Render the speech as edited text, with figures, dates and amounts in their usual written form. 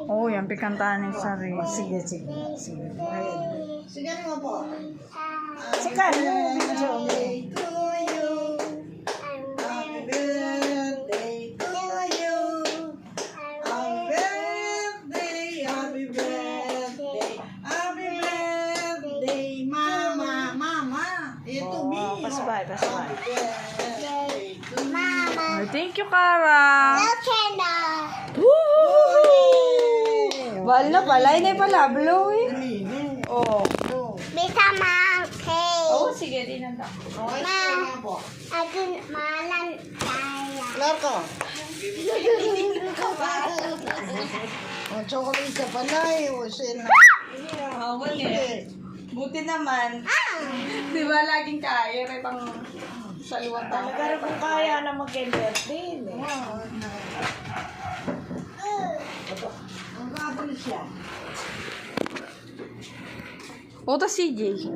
Oh, yan, pikantahan ni Sari. Sige. Ayan. Sige mo po. Sige, Birthday to you. Happy birthday to you. Happy birthday, mama. Ito, Oh, Bino. pasbay. Birthday to you. Oh, thank you, Kara. Wala pala, hindi pala, blue eh. Oh. Oh, sige, di nanda. Okay, sige po. Larko. Oh, chocolate ka pala eh. O, sin. Oh, wala. Buti naman. Di ba laging kaya? May pang saluwang tao. Talaga kung kaya na mag-birthday. Ang gabol siya. O, to CJ.